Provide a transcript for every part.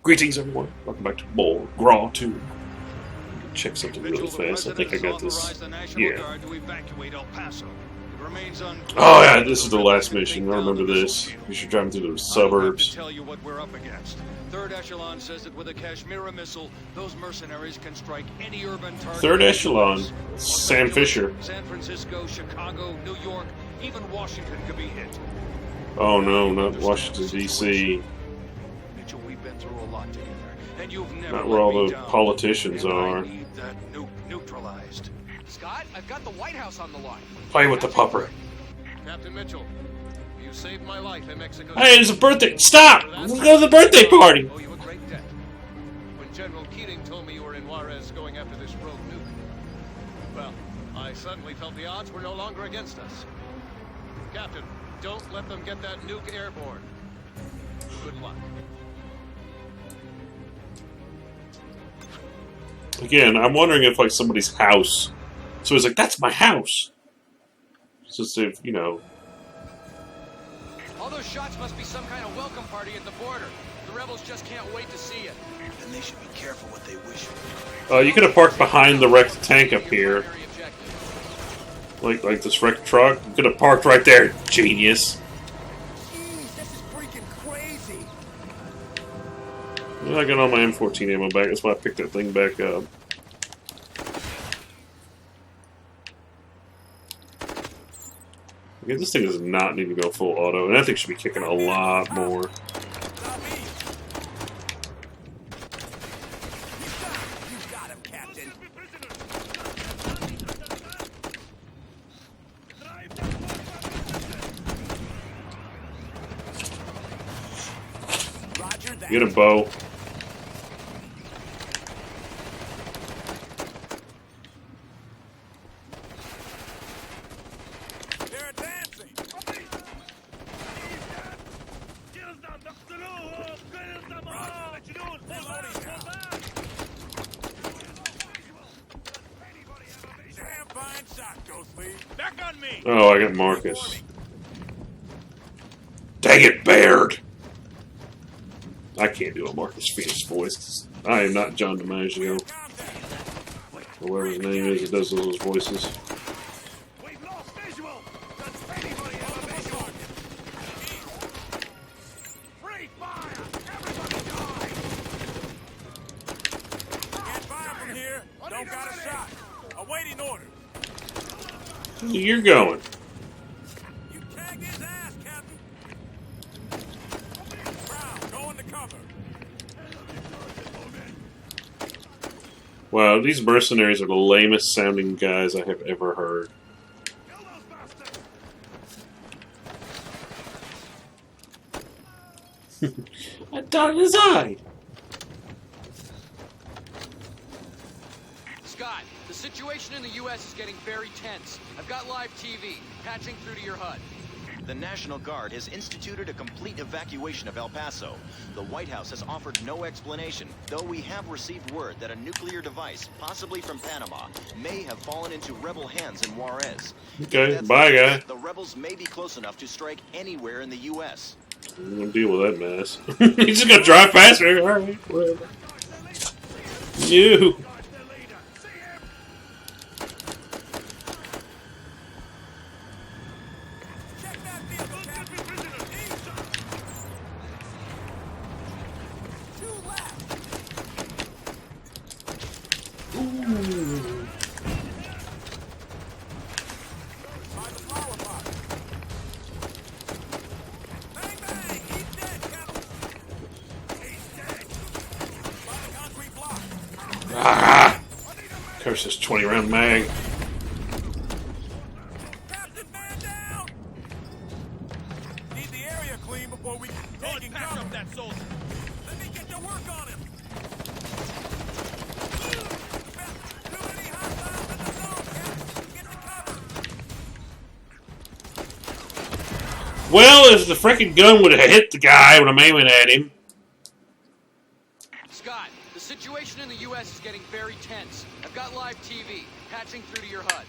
Greetings, everyone. Welcome back to more Graw 2. Check something really fast. I think I got this. Yeah. Oh, yeah, this is the last mission. I remember this. You should drive through those suburbs. Tell you what we're up against. Third Echelon says that with a Kashmira missile, those mercenaries can strike any urban target. Third Echelon. Sam Fisher. San Francisco, Chicago, New York, even Washington could be hit. Oh no, not Washington, D.C. Mitchell, we've been through a lot together, and you've never Not where all the down. politicians And are. I need that nuke neutralized. Scott, I've got the White House on the line. Play with the pupper. Captain Mitchell, you saved my life in Mexico. Hey, it's a birthday. Stop! Let's go to the birthday party. Oh, you a great debt. When General Keating told me you were in Juarez going after this rogue nuke, well, I suddenly felt the odds were no longer against us. Captain, don't let them get that nuke airborne. Good luck. Again, I'm wondering if like somebody's house. So he's like, "That's my house." Since they've, you know. All those shots must be some kind of welcome party at the border. The rebels just can't wait to see it. Then they should be careful what they wish for. You could have parked behind the wrecked tank up here. Like this wrecked truck. You could have parked right there, genius. Jeez, this is freaking crazy. Yeah, I got all my M14 ammo back. That's why I picked that thing back up. Okay, this thing does not need to go full auto, and I think it should be kicking a lot more. Not me. You got him, Captain. Roger that. Get a bow. They're advancing. Damn fine shot, Ghostly. Back on me. Oh, I got Marcus. Dang it, Baird! I can't do a Marcus Phoenix voice. I am not John DiMaggio. Or whatever his name is that does those voices. We've lost visual. Does anybody have a visual? Free fire! Everybody die! Can't fire from here. Don't got a shot. Awaiting orders. You're going. You tagged his ass, Captain. Brown, go into cover. Wow, these mercenaries are the lamest sounding guys I have ever heard. Kill those bastards. I dotted his eye. Scott, the situation in the U.S. is getting very tense. I've got live TV, patching through to your HUD. The National Guard has instituted a complete evacuation of El Paso. The White House has offered no explanation, though we have received word that a nuclear device, possibly from Panama, may have fallen into rebel hands in Juarez. Okay, If that's bye, the case, guy. The rebels may be close enough to strike anywhere in the U.S. I'm gonna deal with that mess. He's just gonna drive faster. Alright, whatever. You. Check that vehicle, Captain. Two left. By the flower pot. Bang, bang. He's dead, Captain. He's dead. By the concrete block. Ah! Curse this 20-round mag. Captain, man down. Need the area clean before we take and cover. Up that soldier. Let me get to work on him. Too many hostiles in the zone, Captain. Get to cover. Well, if the frickin' gun would have hit the guy when I'm aiming at him. Scott, the situation in the U.S. is getting very tense. I've got live TV, patching through to your HUD.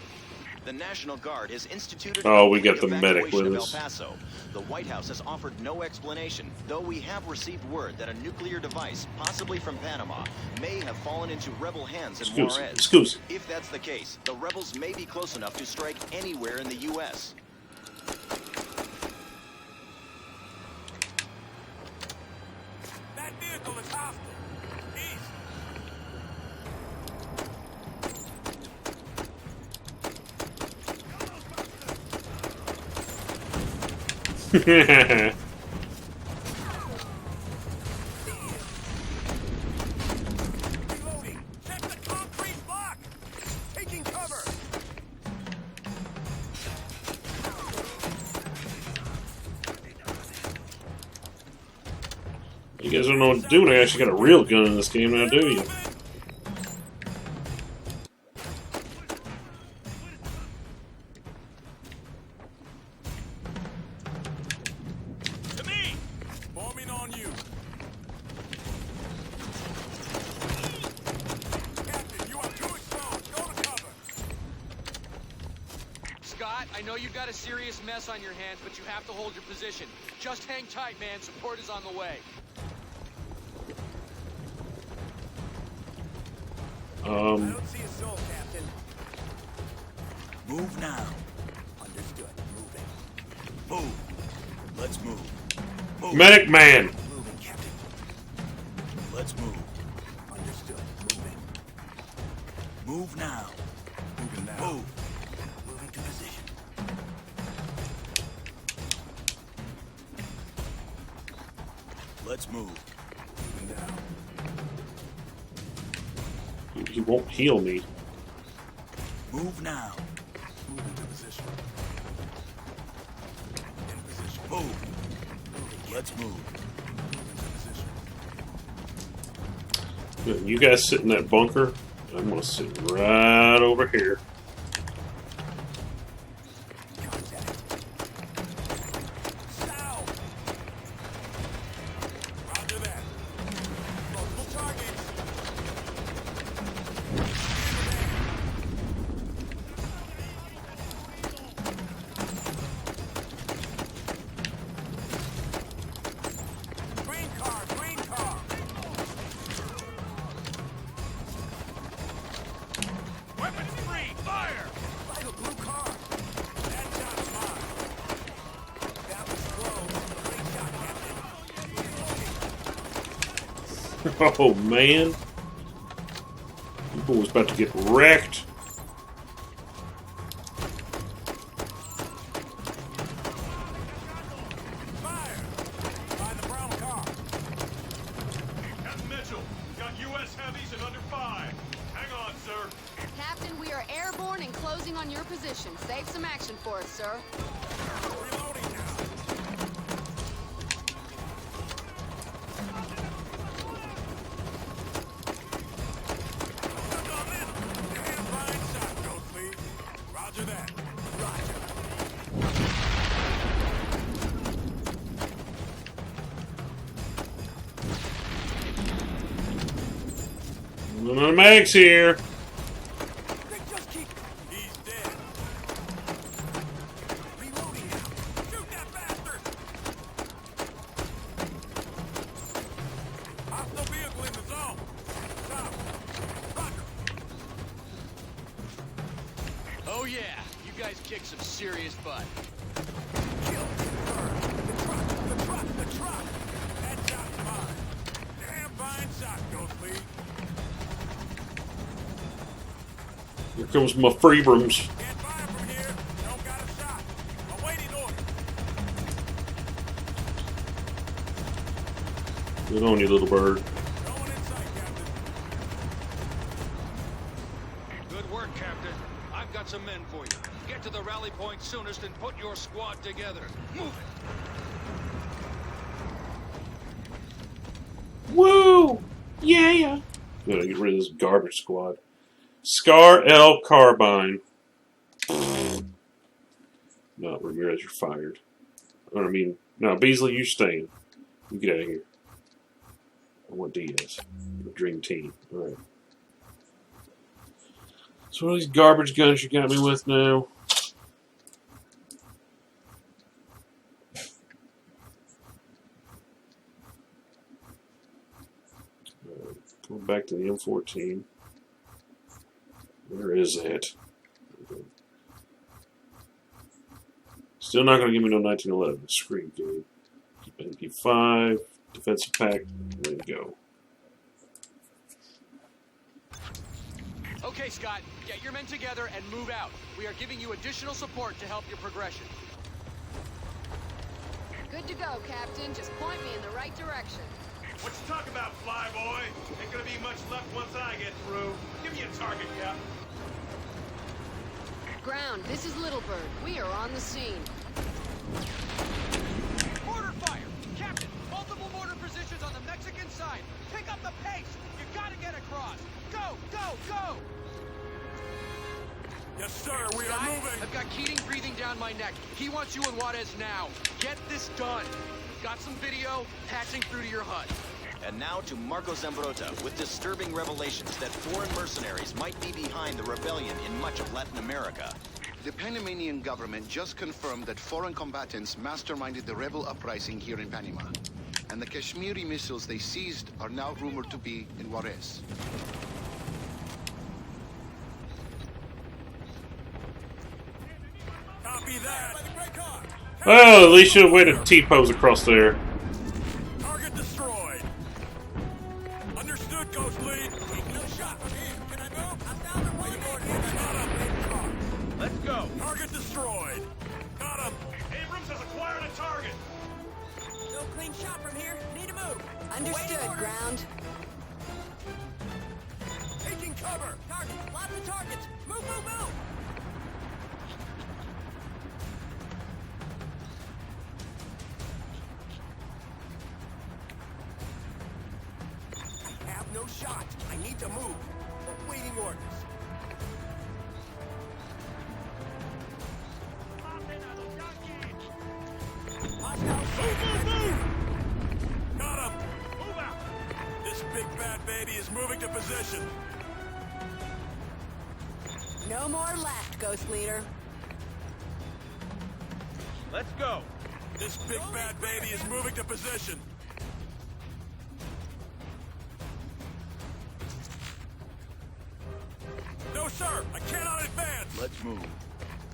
The National Guard has instituted Oh, a we got complete the medic evacuation with of us. El Paso. The White House has offered no explanation, though we have received word that a nuclear device, possibly from Panama, may have fallen into rebel hands in Juarez. Excuse. If that's the case, the rebels may be close enough to strike anywhere in the U.S. That vehicle is hostile. East. Reloading. Check the concrete block. Taking cover. You guys don't know what to do when I actually got a real gun in this game now, do you? To me. Forming on you. Captain, you are too exposed. Go to cover. Scott, I know you've got a serious mess on your hands, but you have to hold your position. Just hang tight, man. Support is on the way. I don't see a soul, Captain. Move now. Understood. Moving. Move. Let's move. Move. Medic man! Moving, Captain. Let's move. Understood. Moving. Move now. Moving now. Move. Moving to position. Let's move. Moving now. He won't heal me. Move now. Moving to position. In position. Move. Let's move. Moving to position. Good. You guys sit in that bunker. I'm gonna sit right over here. Contact. South. Roger that. Multiple targets. Green car, green car. Weapons free! Fire! Vital blue car. That shot's mine. That was close. Great shot, Captain. Oh man. People was about to get wrecked. Fire! Find the brown car. Captain Mitchell, got U.S. heavies and under 5. Hang on, sir. Captain, we are airborne and closing on your position. Save some action for us, sir. Reloading now. Look on this. Damn fine shot, Ghost, please. Roger that. Roger. The mag's here. They just keep... He's dead. Reloading now. Shoot that bastard! Hostile vehicle in the zone. Stop. Roger. Oh yeah, you guys kicked some serious butt. Kill. Burn. The truck. That shot's mine. Damn fine shot, Ghost, please. Here comes my free rooms. Can't fire from here. Don't got a shot. Awaiting order. Good on you, little bird. No one in sight, Captain. Good work, Captain. I've got some men for you. Get to the rally point soonest and put your squad together. Move it! Woo! Yeah! Gotta get rid of this garbage squad. Scar L Carbine. No, Ramirez, you're fired. I mean, no, Beasley, you staying. You get out of here. I want Diaz. The dream team. Alright. So what are these garbage guns you got me with now? Go back to the M14. Where is that? Still not going to give me no 1911. Scream, dude. Keep MP5, defensive pack, and then go. Okay, Scott, get your men together and move out. We are giving you additional support to help your progression. Good to go, Captain. Just point me in the right direction. What you talk about, flyboy? Ain't gonna be much left once I get through. Give me a target, Cap. Ground, this is Little Bird. We are on the scene. Mortar fire! Captain, multiple mortar positions on the Mexican side. Pick up the pace! You gotta get across! Go, go, go! Yes, sir, we are Scott, moving. I've got Keating breathing down my neck. He wants you and Juarez now. Get this done. Got some video, passing through to your HUD. And now to Marco Zambrotta with disturbing revelations that foreign mercenaries might be behind the rebellion in much of Latin America. The Panamanian government just confirmed that foreign combatants masterminded the rebel uprising here in Panama. And the Kashmiri missiles they seized are now rumored to be in Juarez. Copy that. Well, at least you have waited T-pose across there. Target destroyed. Understood, Ghost Lead. No shot from here. Can I move? I'm down to one order. Let's go. Target destroyed. Got him. Abrams has acquired a target. No clean shot from here. Need to move. Understood, Ground. Taking cover. Target. Lots of targets. Move, move, move. I have no shot. I need to move. Awaiting orders. Got him. Move out. This big bad baby is moving to position. No more left, Ghost Leader. Let's go. This big bad baby is moving to position. No, sir. I cannot advance. Let's move.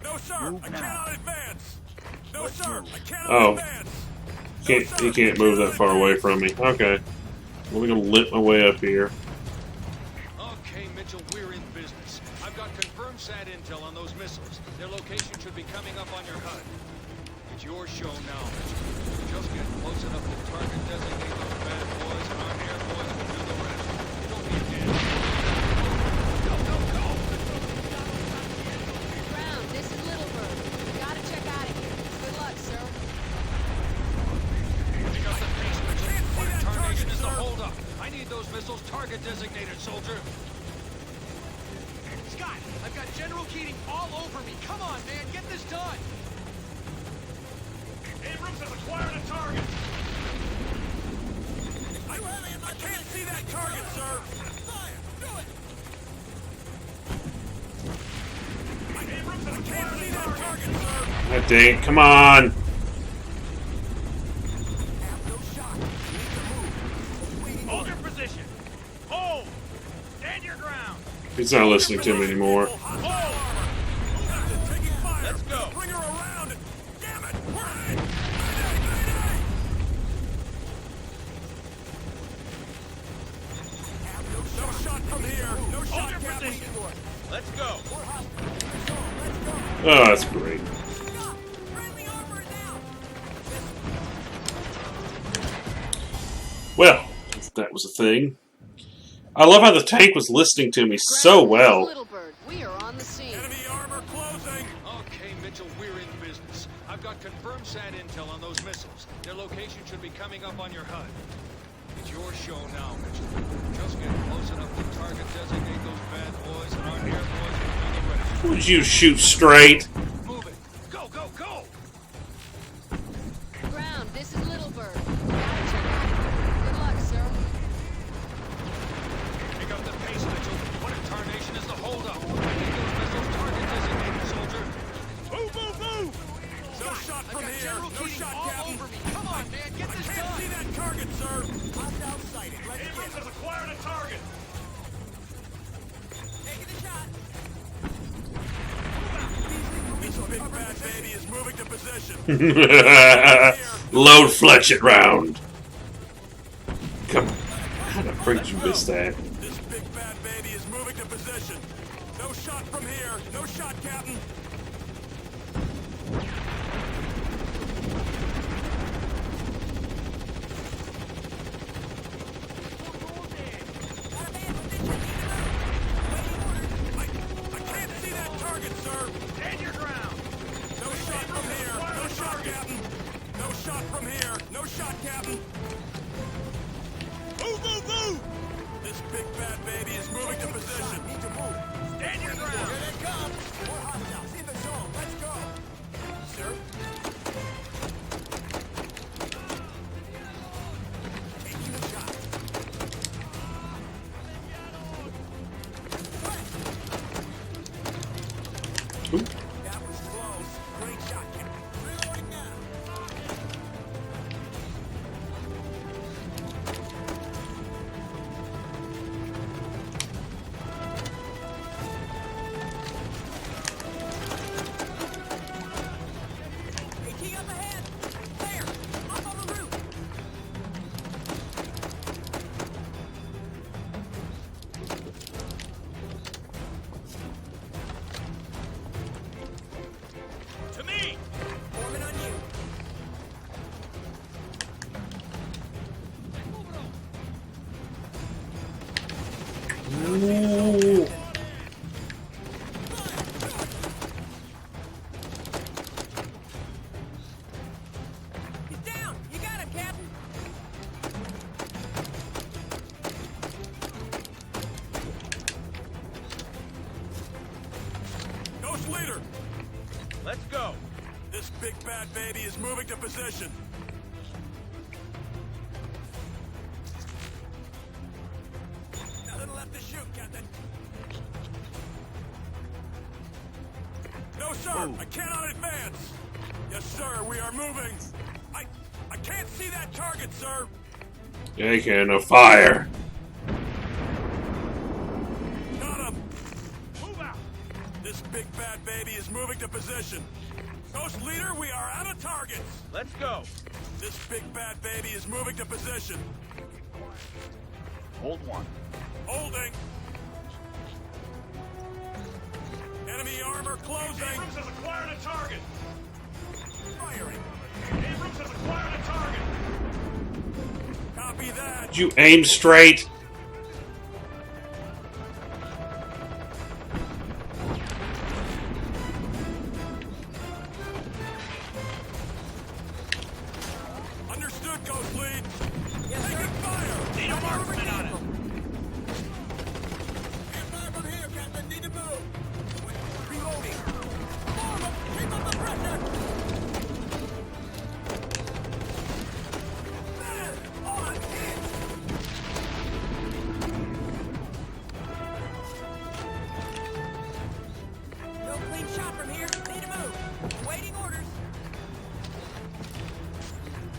No, sir. Move I now. cannot advance. No, Let's sir. move. I cannot Oh. advance. He can't move that far away from me. Okay. Well, I'm gonna limp my way up here. Okay, Mitchell, we're in business. I've got confirmed SAT intel on those missiles. Their location should be coming up on your HUD. It's your show now, Mitchell. Just get close enough to target designate those bad boys, and our air boys will do the rest. You don't need to go, go, go! Ground, this is Little Bird. We gotta check out of here. Good luck, sir. Pick up the pace, Mitchell. What in tarnation is the holdup? I need those missiles target designated, soldier. Scott, I've got General Keating all over me. Come on, man, get this done. Abrams has acquired a target. I can't see that target, sir. Fire! Do it! Abrams has acquired a target, sir. God dang it, come on! Have no shot. Need to move. Awaiting Hold orders. your position. Hold. Stand your ground. He's not listening to me anymore. Let's go. Bring her around. Damn it! We're hit. Mayday! Mayday! No shot from here. No shot, Hold your Captain. position. Let's go. Oh, that's great. Stop. Friendly armor down. Well, if that was a thing. I love how the tank was listening to me so Ground, this is well. Little Bird. We are on the scene. Enemy armor closing. Okay, Mitchell, we're in business. I've got confirmed SAT intel on those missiles. Their location should be coming up on your HUD. It's your show now, Mitchell. Just get close enough to target designate those bad boys, and our air boys will do the rest. Would you shoot straight? Move it. Go, go, go! Ground, this is Little Bird. We gotta check out of here. Good luck, sir. Pick up the pace, Mitchell. What in tarnation is the holdup? I need those missiles target designated, soldier. Move, move, move. No shot I've from got here. General No Keating shot, all Captain. over me. Come on, man, get I this can't see done. that target, sir. sir. Hostile sighted. Let's get Abrams has acquired a target. Taking the shot. This big bad baby is moving to position. Load fletchet round. Come on. How the freak you missed that? This big bad baby is moving to position. No shot from here. No shot, Captain. I can't see that target, sir. Stand your ground. No shot from here. No shot, Captain. No shot from here. No shot, Captain. Move, move, move! This big bad baby is moving to position. Need to move. Stand your ground. Here they come. More hostiles in the zone. Let's go. Sir. Taking the shot. That was close. Great shot, Captain. Reloading now. AT up ahead. There. Up on the roof. To me! Forming on you. Ooh. He's down. You got him, Captain. Ghost leader. Let's go. This big bad baby is moving to position. Nothing left to shoot, Captain. No, sir. I cannot advance. Yes, sir. We are moving. I can't see that target, sir. Taking a fire. Got him. Move out. This big bad baby is moving to position. Ghost leader, we are out of targets. Let's go. This big bad baby is moving to position. Hold one. Holding. Enemy armor closing. Abrams has acquired a target. Firing. Abrams has acquired a target. Copy that. Did you aim straight? Understood, Ghost Lead. Yes, sir. Taking fire. Need a marksman on it. Stand by from here, Captain. Need to move. Reloading. Keep up the pressure. Man, on hit. No clean shot from here. Need to move. Waiting orders.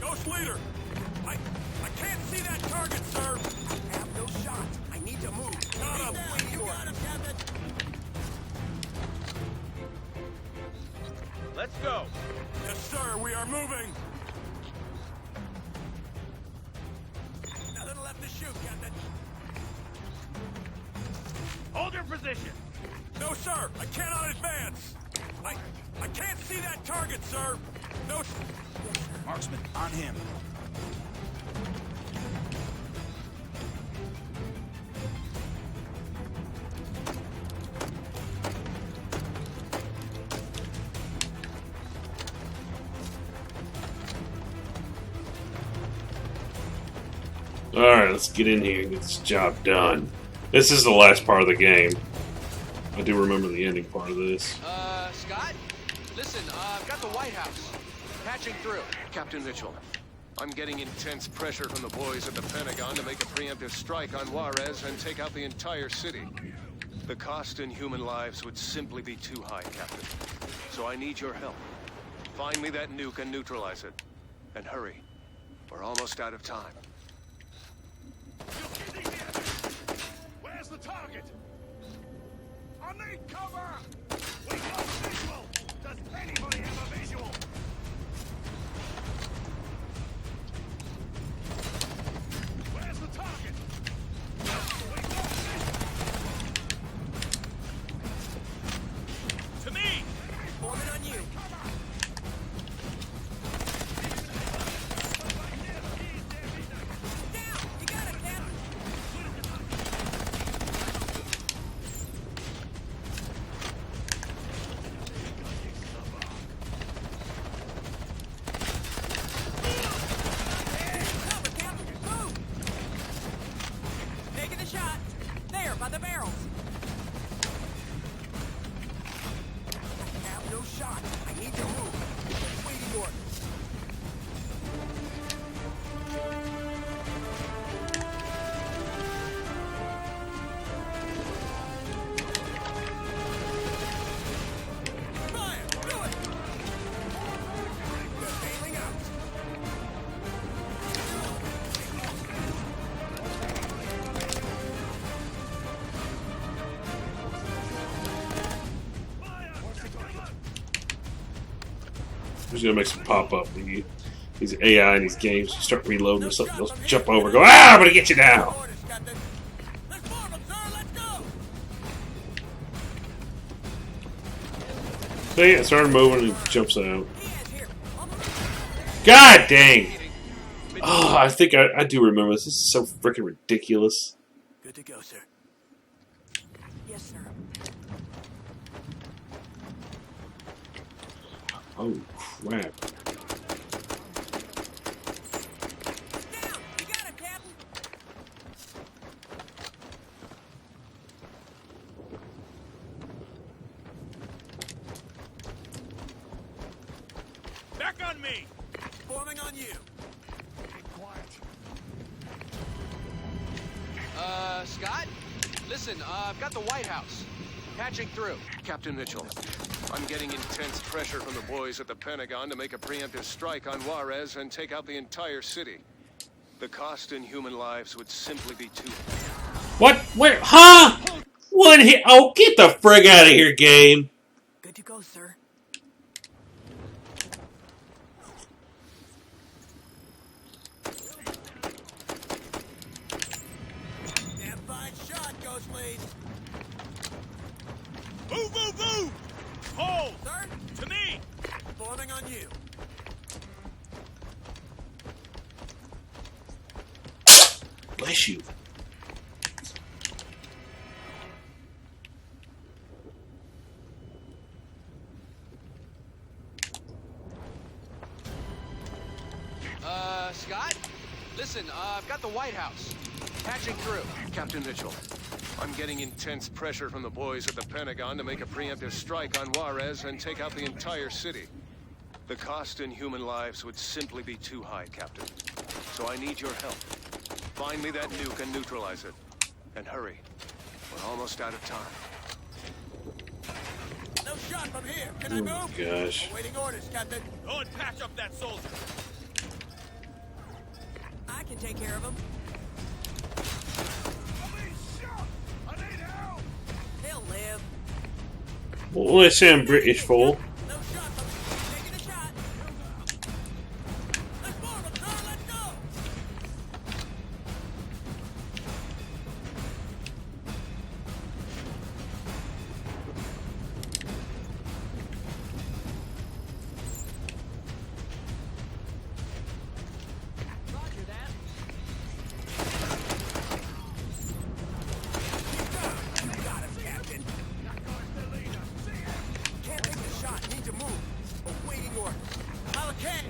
Ghost leader. I can't see that target, sir. I have no shot. I need to move. Got him. You got him, Captain. Let's go. Yes, sir. We are moving. Nothing left to shoot, Captain. Hold your position. No, sir. I cannot advance. I can't see that target, sir. No. Marksman, on him. Alright, let's get in here and get this job done. This is the last part of the game. I do remember the ending part of this. Scott? Listen, I've got the White House. Patching through. Captain Mitchell, I'm getting intense pressure from the boys at the Pentagon to make a preemptive strike on Juarez and take out the entire city. The cost in human lives would simply be too high, Captain. So I need your help. Find me that nuke and neutralize it. And hurry. We're almost out of time. target? I need cover! We got visual! Does anybody have a visual? Where's the target? We got visual! To me! Forming on you. Down! You got it, Captain! Cover, Captain! Move! Taking the shot. There, by the barrels. I have no shot. I need to move. Waiting orders. Fire! Do it! They're bailing out. Who's gonna make some pop up? These AI in these games, you start reloading or something, they'll jump over, and go, ah, I'm gonna get you now. Orders, Captain. Let's form them, sir. Let's go. See, it started moving and jumps out. He is here. On the God dang! Oh, I think I do remember this. This is so freaking ridiculous. Good to go, sir. Yes, sir. Oh crap! Down! You got him, Captain! Back on me! Forming on you. Quiet. Scott? Listen, I've got the White House. Patching through. Captain Mitchell, I'm getting intense pressure from the boys at the Pentagon to make a preemptive strike on Juarez and take out the entire city. The cost in human lives would simply be too... What? Where? Huh? One hit? Oh, get the frig out of here, game! Good to go, sir. Damn fine shot, Ghost Playz. Move, move, move! Hold! Sir, To me! forming on you. Bless you. Scott? Listen, I've got the White House. Patching through. Captain Mitchell, I'm getting intense pressure from the boys at the Pentagon to make a preemptive strike on Juarez and take out the entire city. The cost in human lives would simply be too high, Captain. So I need your help. Find me that nuke and neutralize it. And hurry. We're almost out of time. No shot from here. Can I Oh move? gosh. Awaiting orders, Captain. Go and patch up that soldier! I can take care of him. I'm being shot! I need help! He'll live. Well, they say I'm British, fool. No shot from taking a shot. Let's form them, sir. Let's go. Roger that. You got him, Captain. Can't take the shot. Need to move. Awaiting orders. Okay.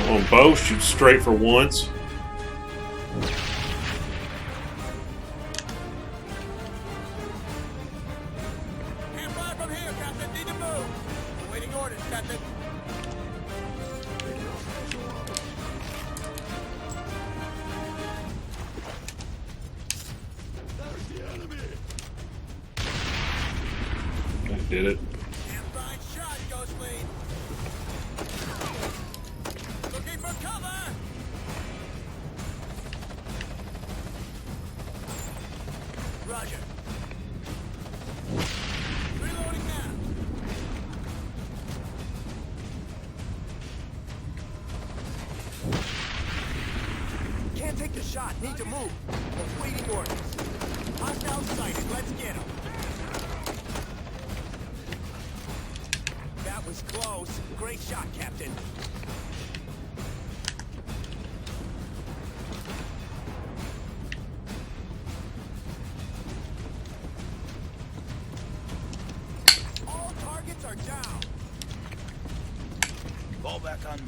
On both, shoot straight for once. Can't fly from here, Captain. Need to move. Awaiting orders, Captain. I did it. Roger. Reloading now. Can't take the shot. Need to move. We're waiting orders. Hostile sighted. Let's get him. That was close. Great shot, Captain. All targets are down. Fall back on me.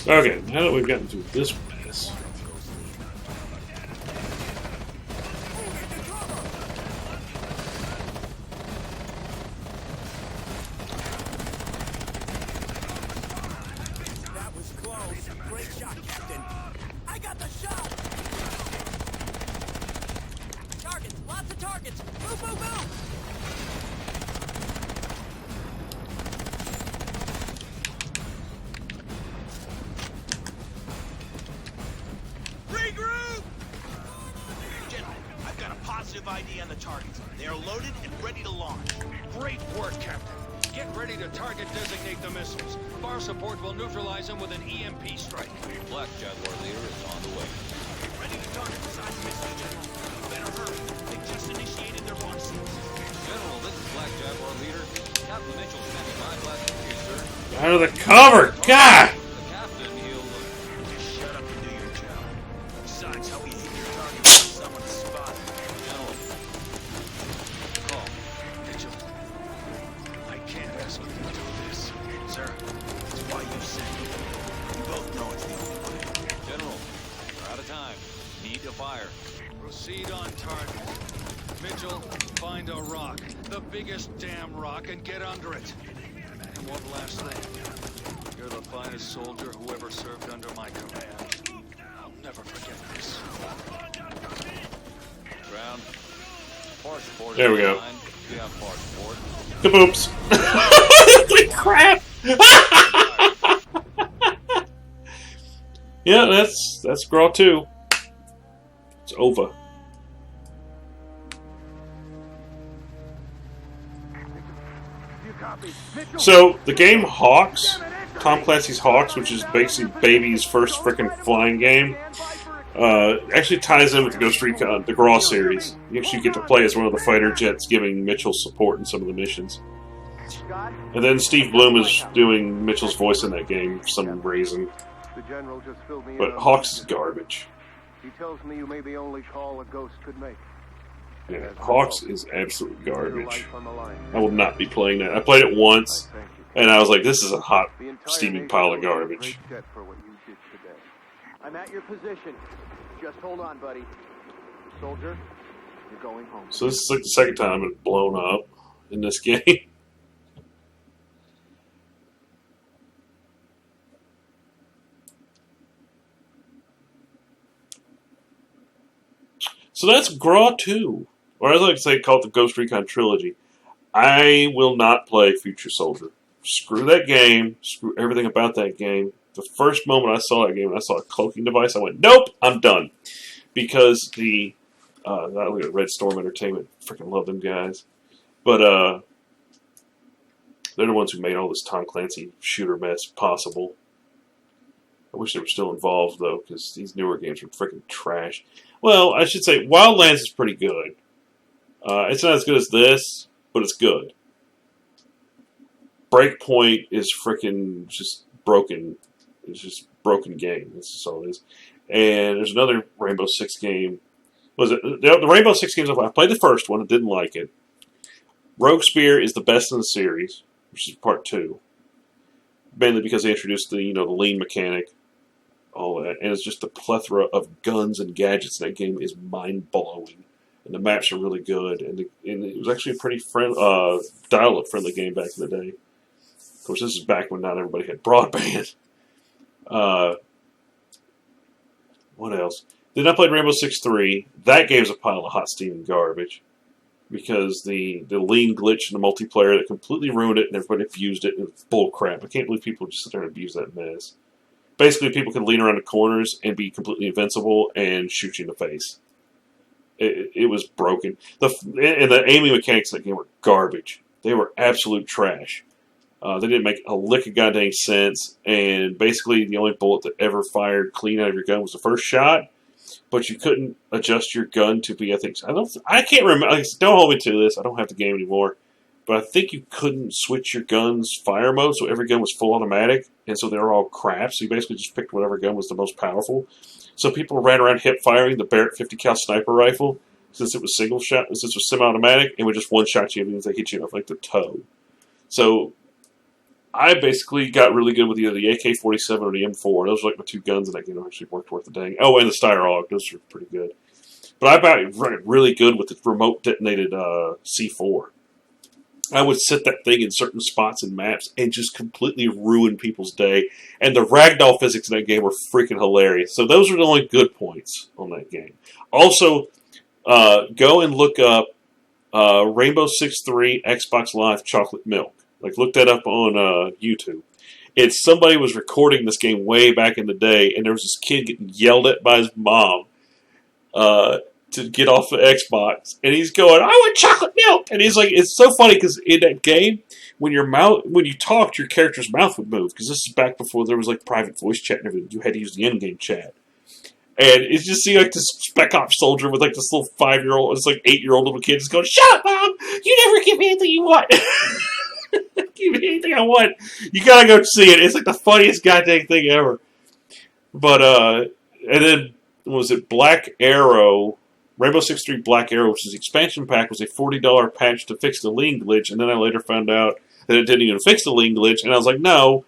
Okay, now that we've gotten through this mess. That was close. Great shot, Captain. I got the shot. Targets. Lots of targets. Move, move, move. Regroup! General, I've got a positive ID on the targets. They are loaded and ready to launch. Great work, Captain. Get ready to target designate the missiles. Far support will neutralize them with an EMP strike. Black Jaguar leader is on the way. Ready to target the side missiles, General. You better hurry. They just initiated their launch sequence. General, this is Black Jaguar leader. Captain Mitchell standing by. Glad to hear you, sir. Out of the cover! God! The captain, he'll... Just shut up and do your job. Besides, how we hit your target when someone's spotted. General. Call. Mitchell, I can't ask you to do this. Sir, it's why you sent me. We both know it's the only way. General, we're out of time. Need to fire. Proceed on target. Mitchell, find a rock. The biggest damn rock, and get under it. And one last thing. You're the finest soldier who ever served under my command. I'll never forget this. Ground. Far support. There we go. Line. You have far support. Kaboops! Holy crap! Yeah, that's Graw 2. It's over. So the game Hawks, Tom Clancy's Hawks, which is basically Baby's first frickin' flying game, actually ties in with the Ghost Recon, the Graw series. You actually get to play as one of the fighter jets, giving Mitchell support in some of the missions. And then Steve Bloom is doing Mitchell's voice in that game for some reason. The general just filled me But Hawks is garbage. He tells me you made the only call a ghost could make. Yeah, Hawks is absolute garbage. I will not be playing that. I played it once, and I was like, this is a hot, steaming pile of garbage. I'm at your position. Just hold on, buddy. Soldier, you're going home. So this is like the second time it's blown up in this game. So that's Graw 2. Or as I like to say, call it the Ghost Recon Trilogy. I will not play Future Soldier. Screw that game. Screw everything about that game. The first moment I saw that game and I saw a cloaking device, I went, nope, I'm done. Because the, not at Red Storm Entertainment, freaking love them guys. But, they're the ones who made all this Tom Clancy shooter mess possible. I wish they were still involved, though, because these newer games are freaking trash. Well, I should say, Wildlands is pretty good. It's not as good as this, but it's good. Breakpoint is freaking just broken. It's just broken game. That's just all it is. And there's another Rainbow Six game. Was it the Rainbow Six games? I played the first one. I didn't like it. Rogue Spear is the best in the series, which is part 2. Mainly because they introduced the the lean mechanic, all that, and it's just the plethora of guns and gadgets in that game is mind blowing. And the maps are really good, and it was actually a pretty dial-up friendly game back in the day. Of course, this is back when not everybody had broadband. What else? Then I played Rainbow Six 3. That game's a pile of hot steaming garbage because the lean glitch in the multiplayer that completely ruined it, and everybody abused it. And it's bull crap. I can't believe people just sit there and abuse that mess. Basically, people can lean around the corners and be completely invincible and shoot you in the face. It was broken. The aiming mechanics in that game were garbage. They were absolute trash. They didn't make a lick of goddamn sense, and basically the only bullet that ever fired clean out of your gun was the first shot. But you couldn't adjust your gun to be. I can't remember. Don't hold me to this. I don't have the game anymore. But I think you couldn't switch your gun's fire mode, so every gun was full automatic, and so they were all crap. So you basically just picked whatever gun was the most powerful. So people ran around hip firing the Barrett 50 cal sniper rifle since it was single shot, since it was semi-automatic, and would just one shot you as they hit you off like the toe. So I basically got really good with either the AK-47 or the M4. Those were like my two guns in that game that actually worked worth the dang. Oh, and the Steyr. Those were pretty good. But I got really good with the remote detonated C4. I would set that thing in certain spots and maps and just completely ruin people's day. And the ragdoll physics in that game were freaking hilarious. So those are the only good points on that game. Also, go and look up Rainbow Six 3 Xbox Live Chocolate Milk. Like, look that up on YouTube. It's somebody was recording this game way back in the day, and there was this kid getting yelled at by his mom to get off the Xbox, and he's going, "I want chocolate milk!" And he's like, it's so funny because in that game, when you talked, your character's mouth would move, because this is back before there was like private voice chat and everything. You had to use the in-game chat, and it's just see like this Spec Ops soldier with like this little 5-year-old, it's like 8-year-old little kid, just going, "Shut up, Mom! You never give me anything you want." Give me anything I want. You gotta go see it. It's like the funniest goddamn thing ever. But and then was it Black Arrow? Rainbow Six 3 Black Arrow, which is the expansion pack, was a $40 patch to fix the lean glitch, and then I later found out that it didn't even fix the lean glitch, and I was like, no,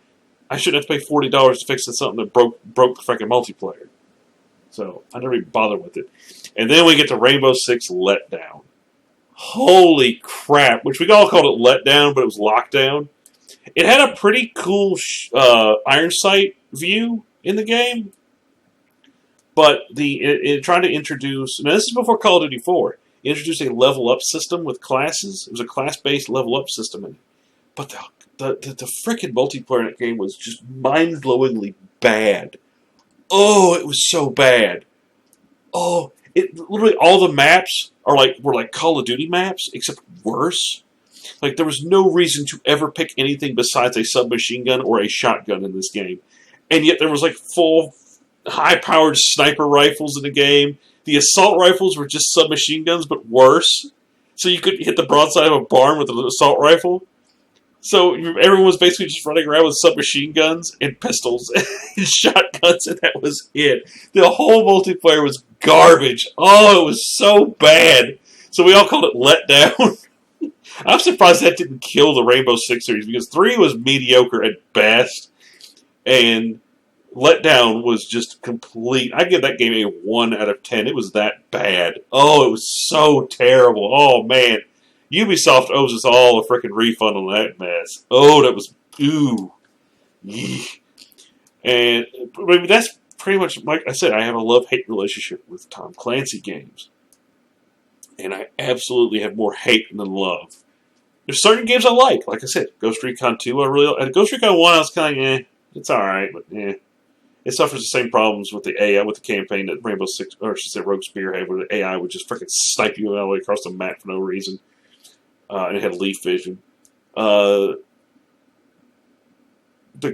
I shouldn't have to pay $40 to fix something that broke the freaking multiplayer. So I never even bothered with it. And then we get to Rainbow Six Letdown. Holy crap, which we all called it Letdown, but it was Lockdown. It had a pretty cool iron sight view in the game. But it tried to introduce, now this is before Call of Duty 4, introduced a level up system with classes. It was a class-based level up system. But the freaking multiplayer in that game was just mind-blowingly bad. Oh, it was so bad. Oh, literally all the maps were like Call of Duty maps, except worse. Like, there was no reason to ever pick anything besides a submachine gun or a shotgun in this game. And yet there was like full high-powered sniper rifles in the game. The assault rifles were just submachine guns, but worse. So you could hit the broadside of a barn with an assault rifle. So everyone was basically just running around with submachine guns and pistols and shotguns, and that was it. The whole multiplayer was garbage. Oh, it was so bad. So we all called it Letdown. I'm surprised that didn't kill the Rainbow Six series, because 3 was mediocre at best, and Letdown was just complete. I give that game a 1 out of 10. It was that bad. Oh, it was so terrible. Oh, man. Ubisoft owes us all a freaking refund on that mess. Oh, that was, ooh. And I mean, that's pretty much, like I said, I have a love-hate relationship with Tom Clancy games. And I absolutely have more hate than love. There's certain games I like I said, Ghost Recon 2, and Ghost Recon 1, I was kind of, it's alright, but It suffers the same problems with the AI, with the campaign that Rainbow Six, or I should say Rogue Spear had, where the AI would just freaking snipe you all the way across the map for no reason. And it had leaf vision. The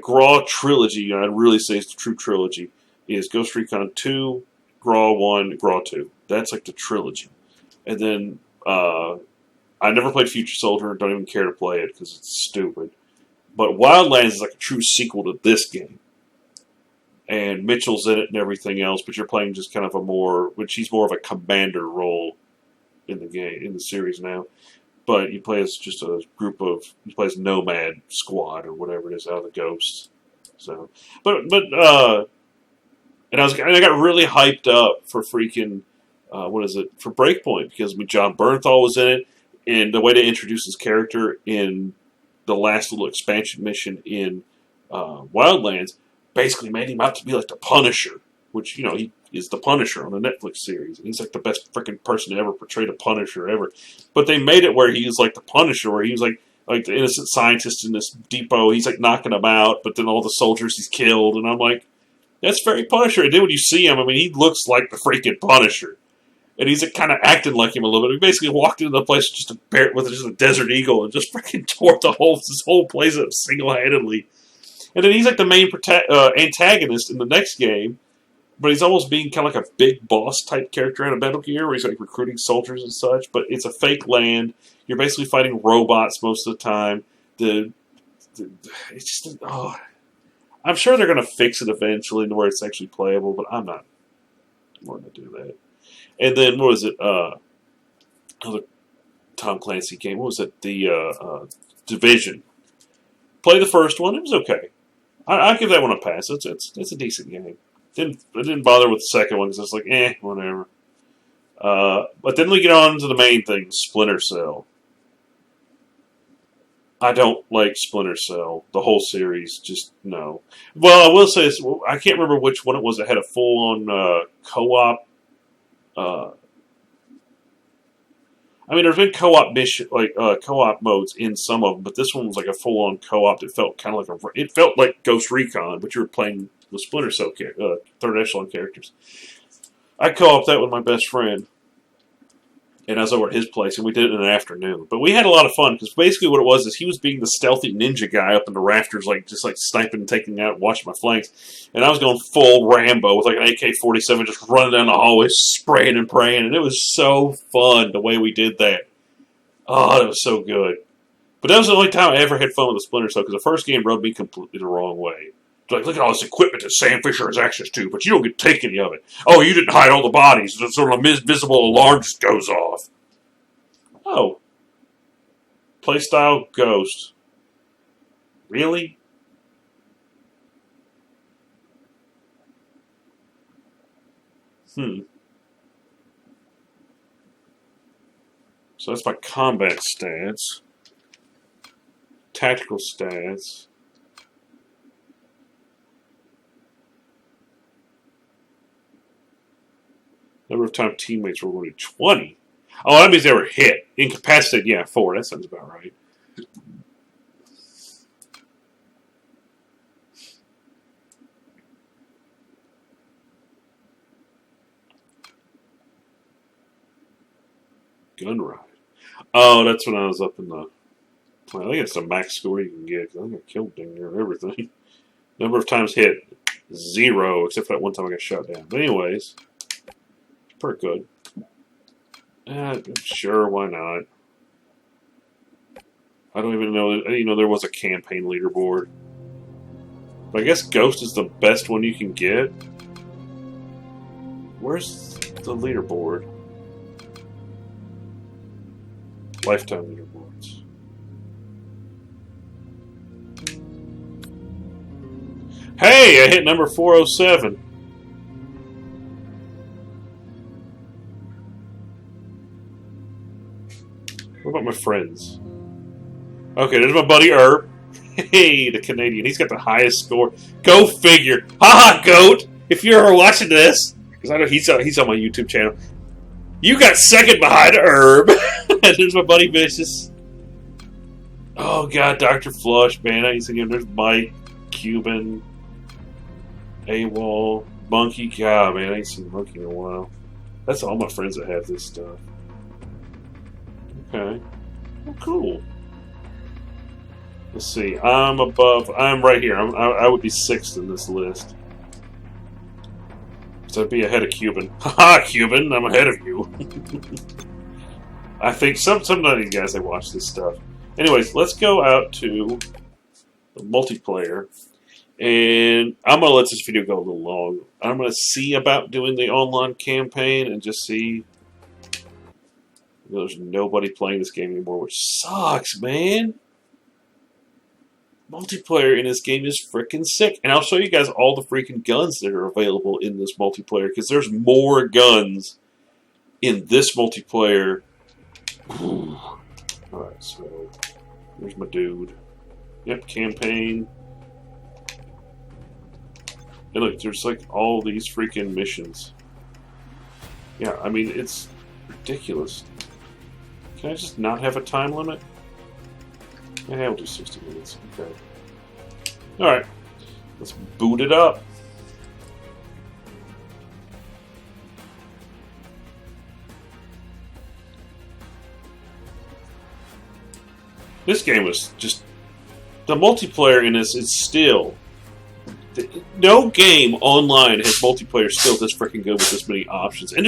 Graw trilogy, I'd really say it's the true trilogy, is Ghost Recon 2, Graw 1, Graw 2. That's like the trilogy. And then, I never played Future Soldier, don't even care to play it because it's stupid. But Wildlands is like a true sequel to this game. And Mitchell's in it and everything else, but you're playing just kind of he's more of a commander role in the game, in the series now. But you play as just a group of, you play as Nomad Squad or whatever it is out of the Ghosts. So, and I got really hyped up for freaking, for Breakpoint, because John Bernthal was in it, and the way they introduced his character in the last little expansion mission in Wildlands basically made him out to be like the Punisher, which, he is the Punisher on the Netflix series. And he's like the best freaking person to ever portray the Punisher ever. But they made it where he was like the Punisher, where he was like the innocent scientist in this depot. He's like knocking them out, but then all the soldiers he's killed. And I'm like, that's very Punisher. And then when you see him, I mean, he looks like the freaking Punisher. And he's kind of acting like him a little bit. He basically walked into the place just a bear with just a Desert Eagle and just freaking tore this whole place up single-handedly. And then he's like the main antagonist in the next game, but he's almost being kind of like a big boss type character in a Metal Gear, where he's like recruiting soldiers and such. But it's a fake land. You're basically fighting robots most of the time. It's just I'm sure they're going to fix it eventually to where it's actually playable, but I'm not going to do that. And then, what was it? Another Tom Clancy game. What was it? The Division. Play the first one. It was okay. I give that one a pass. It's a decent game. I didn't bother with the second one because it's like, whatever. But then we get on to the main thing, Splinter Cell. I don't like Splinter Cell. The whole series, just no. Well, I will say this. I can't remember which one it was that had a full-on co-op. I mean, there's been co-op mission, co-op modes in some of them, but this one was like a full-on co-op. It felt kind of it felt like Ghost Recon, but you were playing with Splinter Cell third echelon characters. I co-opted that with my best friend, and I was over at his place, and we did it in an afternoon. But we had a lot of fun, because basically what it was is he was being the stealthy ninja guy up in the rafters, just sniping and taking out, watching my flanks. And I was going full Rambo with like an AK-47, just running down the hallway, spraying and praying. And it was so fun the way we did that. Oh, that was so good. But that was the only time I ever had fun with the Splinter Cell, because the first game rubbed me completely the wrong way. Like, look at all this equipment that Sam Fisher has access to, but you don't get to take any of it. Oh, you didn't hide all the bodies, so an invisible alarm just goes off. Oh. Playstyle Ghost. Really? So that's my combat stats. Tactical stats. Number of times teammates were wounded, 20. Oh, that means they were hit. Incapacitated, yeah, 4. That sounds about right. Gun ride. Oh, that's when I was up in the... I think it's the max score you can get, because I think I killed dang near everything. Number of times hit, 0, except for that one time I got shot down. But anyways... Pretty good. Sure, why not? I don't even know. There was a campaign leaderboard. But I guess Ghost is the best one you can get. Where's the leaderboard? Lifetime leaderboards. Hey, I hit number 407. What about my friends? Okay, there's my buddy Herb. Hey, the Canadian. He's got the highest score. Go figure. Haha, Goat. If you're ever watching this, because I know he's on my YouTube channel. You got second behind Herb. There's my buddy Vicious. Oh, God, Dr. Flush, man. I ain't seen him. There's Mike, Cuban, AWOL, Monkey. God, man, I ain't seen Monkey in a while. That's all my friends that have this stuff. Okay. Well, cool. Let's see. I'm right here. I would be 6th in this list. So I'd be ahead of Cuban. Haha, Cuban! I'm ahead of you. I think some of you guys, they watch this stuff. Anyways, let's go out to the multiplayer. And I'm going to let this video go a little long. I'm going to see about doing the online campaign and just see... There's nobody playing this game anymore, which sucks, man. Multiplayer in this game is freaking sick. And I'll show you guys all the freaking guns that are available in this multiplayer, because there's more guns in this multiplayer. Alright, so there's my dude. Yep, campaign. And look, there's like all these freaking missions. Yeah, I mean, it's ridiculous. Can I just not have a time limit? Yeah, I'll do 60 minutes. Okay. Alright. Let's boot it up. This game was just... The multiplayer in this is still... No game online has multiplayer still this freaking good with this many options. And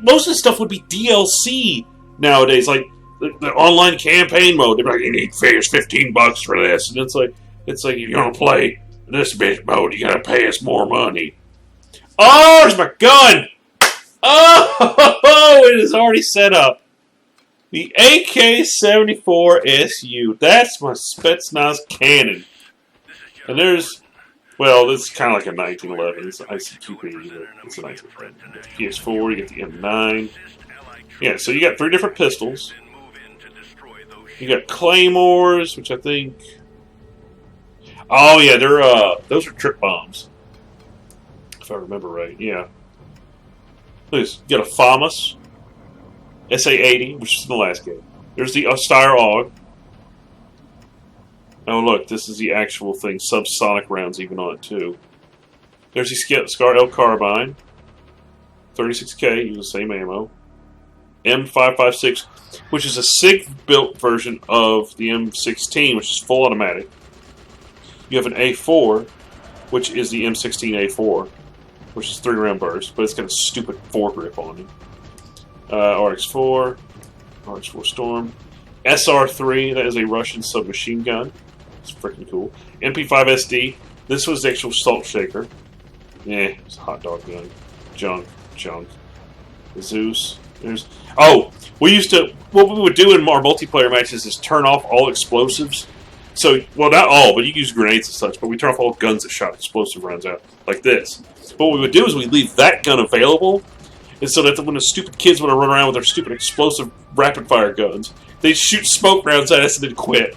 most of the stuff would be DLC nowadays, like the online campaign mode. They're like, you need $15 for this, and it's like if you're gonna play this bitch mode, you gotta pay us more money. Oh, there's my gun! Oh, it is already set up. The AK-74SU. That's my Spetz Playz cannon. And there's, well, this is kind of like a 1911. It's an ICQB, but it's a 1911. You get the PS4, you get the M9. Yeah, so you got 3 different pistols. You got claymores, which I think... Oh, yeah, those are trip bombs. If I remember right, yeah. Please, you got a FAMAS. SA-80, which is in the last game. There's the Steyr AUG. Oh, look, this is the actual thing. Subsonic rounds even on it, too. There's the Scar L carbine. 36K, use the same ammo. M556, which is a SIG-built version of the M16, which is full automatic. You have an A4, which is the M16A4, which is 3-round burst, but it's got a stupid foregrip on it. RX-4 Storm. SR-3, that is a Russian submachine gun. It's freaking cool. MP5SD, this was the actual salt shaker. It's a hot dog gun. Junk. Zeus. What we would do in our multiplayer matches is turn off all explosives. So, well, not all, but you use grenades and such, but we turn off all guns that shot explosive rounds out, like this. But what we would do is we'd leave that gun available, and so that when the stupid kids would run around with their stupid explosive rapid-fire guns, they'd shoot smoke rounds at us and then quit.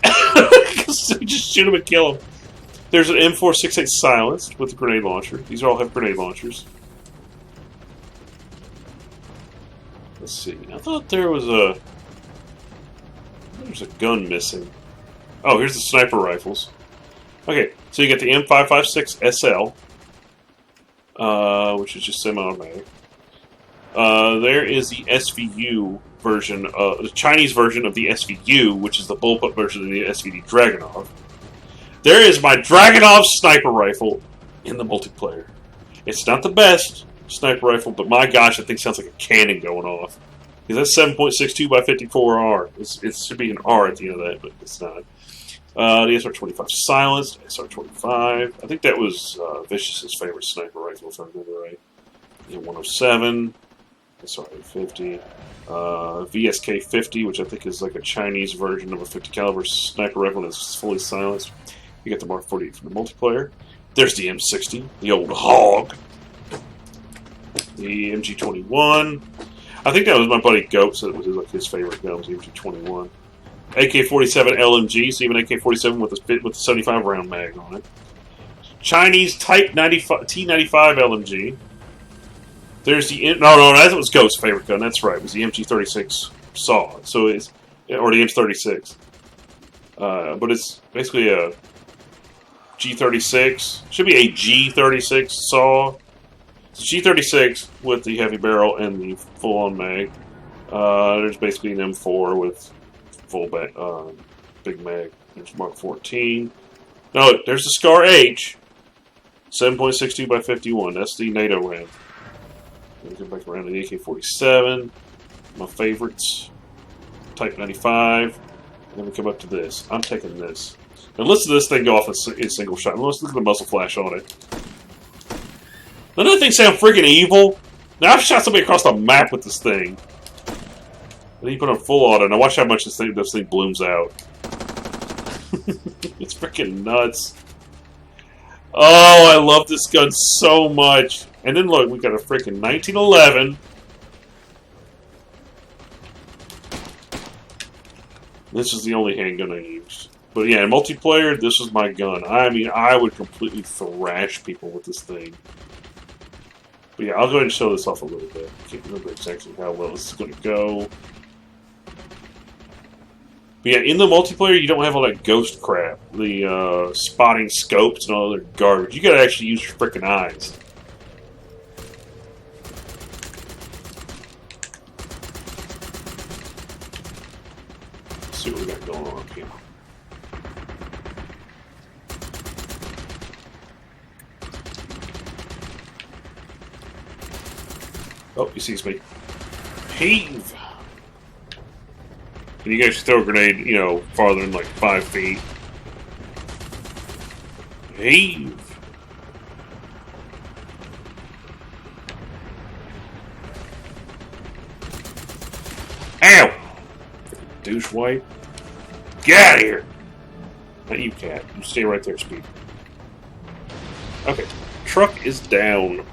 So we just shoot them and kill them. There's an M468 silenced with a grenade launcher. These all have grenade launchers. Let's see. I thought there was a gun missing. Oh, here's the sniper rifles. Okay, so you get the M556 SL, which is just semi-automatic. There is the SVU version, the Chinese version of the SVU, which is the bullpup version of the SVD Dragunov. There is my Dragunov sniper rifle in the multiplayer. It's not the best sniper rifle, but my gosh, that thing sounds like a cannon going off. Because that's 7.62 by 54R. It should be an R at the end of that, but it's not. The SR-25 silenced, SR-25. I think that was Vicious's favorite sniper rifle, if I remember right. The 107, SR-50, VSK-50, which I think is like a Chinese version of a 50 caliber sniper rifle that's fully silenced. You get the Mark 48 from the multiplayer. There's the M60, the old hog. The MG-21. I think that was my buddy Goat, so it was like his favorite gun was the MG-21. AK-47 LMG, so even AK-47 with the 75 round mag on it. Chinese Type 95 T95 LMG. There's the no, that was Goat's favorite gun. That's right. It was the MG36 SAW. So it's or the M36. But it's basically a G36. Should be a G36 SAW. It's a G36 with the heavy barrel and the full-on mag. There's basically an M4 with full big mag. There's Mark 14. No, look, there's the Scar H. 7.62 by 51. That's the NATO round. Then go back around to the AK-47. My favorites. Type 95. And then we come up to this. I'm taking this. Now listen to this thing go off in single shot. Let's look at the muzzle flash on it. Doesn't that thing sound freaking evil? Now I've shot somebody across the map with this thing. And then you put on full auto. Now watch how much this thing blooms out. It's freaking nuts. Oh, I love this gun so much. And then look, we got a freaking 1911. This is the only handgun I used. But yeah, in multiplayer, this was my gun. I mean, I would completely thrash people with this thing. But yeah, I'll go ahead and show this off a little bit. I can't remember exactly how well this is going to go. But yeah, in the multiplayer, you don't have all that ghost crap. The spotting scopes and all other garbage. You gotta actually use your frickin' eyes. see what we got going on here. Oh, he sees me. Heave! And you can actually throw a grenade, you know, farther than like 5 feet. Heave! Ow! Douche wipe. Get out of here! Not you, cat. You stay right there, Speed. Okay. Truck is down.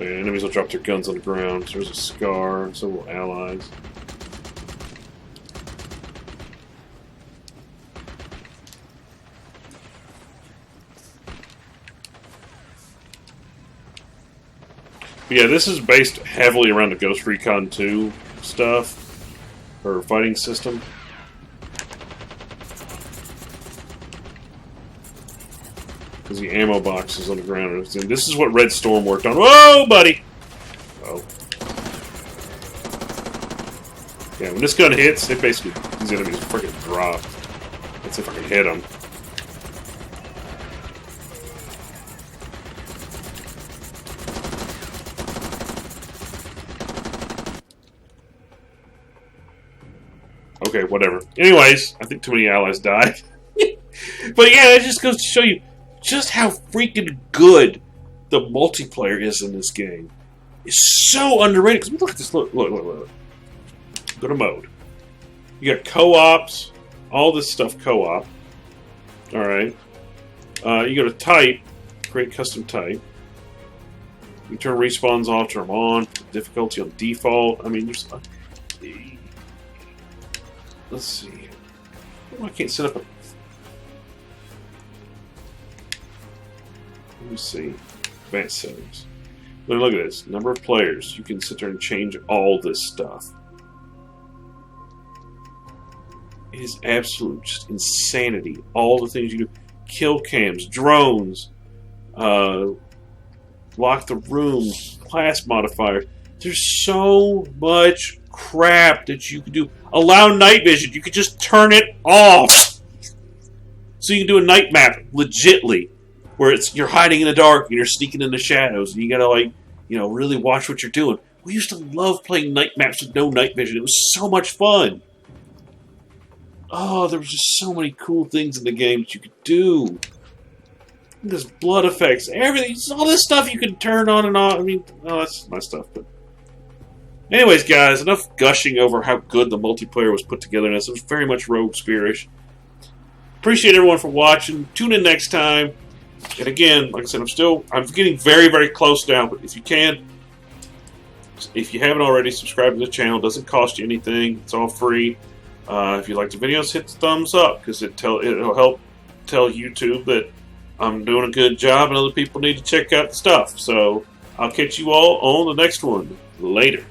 Oh, yeah, enemies will drop their guns on the ground. There's a scar, several allies. But yeah, this is based heavily around the Ghost Recon 2 stuff, or fighting system. Because the ammo box is on the ground. And this is what Red Storm worked on. Whoa, buddy! Oh. Yeah, when this gun hits, they basically, these enemies freaking drop. Let's see if I can hit them. Okay, whatever. Anyways, I think too many allies died. But yeah, it just goes to show you just how freaking good the multiplayer is in this game. It's so underrated. Because look at this. Look. Go to mode. You got co-ops. All this stuff co-op. Alright. You go to type. Create custom type. You turn respawns off, turn them on. Difficulty on default. I mean, there's... Let's see. Oh, I can't set up a... Let me see. Advanced settings. Look at this. Number of players. You can sit there and change all this stuff. It is absolute just insanity. All the things you do. Kill cams, drones, lock the room, class modifier. There's so much crap that you can do. Allow night vision. You can just turn it off. So you can do a night map legitly. Where it's you're hiding in the dark and you're sneaking in the shadows and you gotta like, you know, really watch what you're doing. We used to love playing night maps with no night vision. It was so much fun. Oh, there was just so many cool things in the game that you could do. There's blood effects, everything, all this stuff you can turn on and off. I mean, oh, that's my stuff. But anyways, guys, enough gushing over how good the multiplayer was put together. It was very much Rogue Spearish. Appreciate everyone for watching. Tune in next time. And again, like I said, I'm getting very, very close now, but if you can, if you haven't already, subscribe to the channel. It doesn't cost you anything. It's all free. If you like the videos, hit the thumbs up, because it'll help tell YouTube that I'm doing a good job and other people need to check out the stuff. So I'll catch you all on the next one. Later.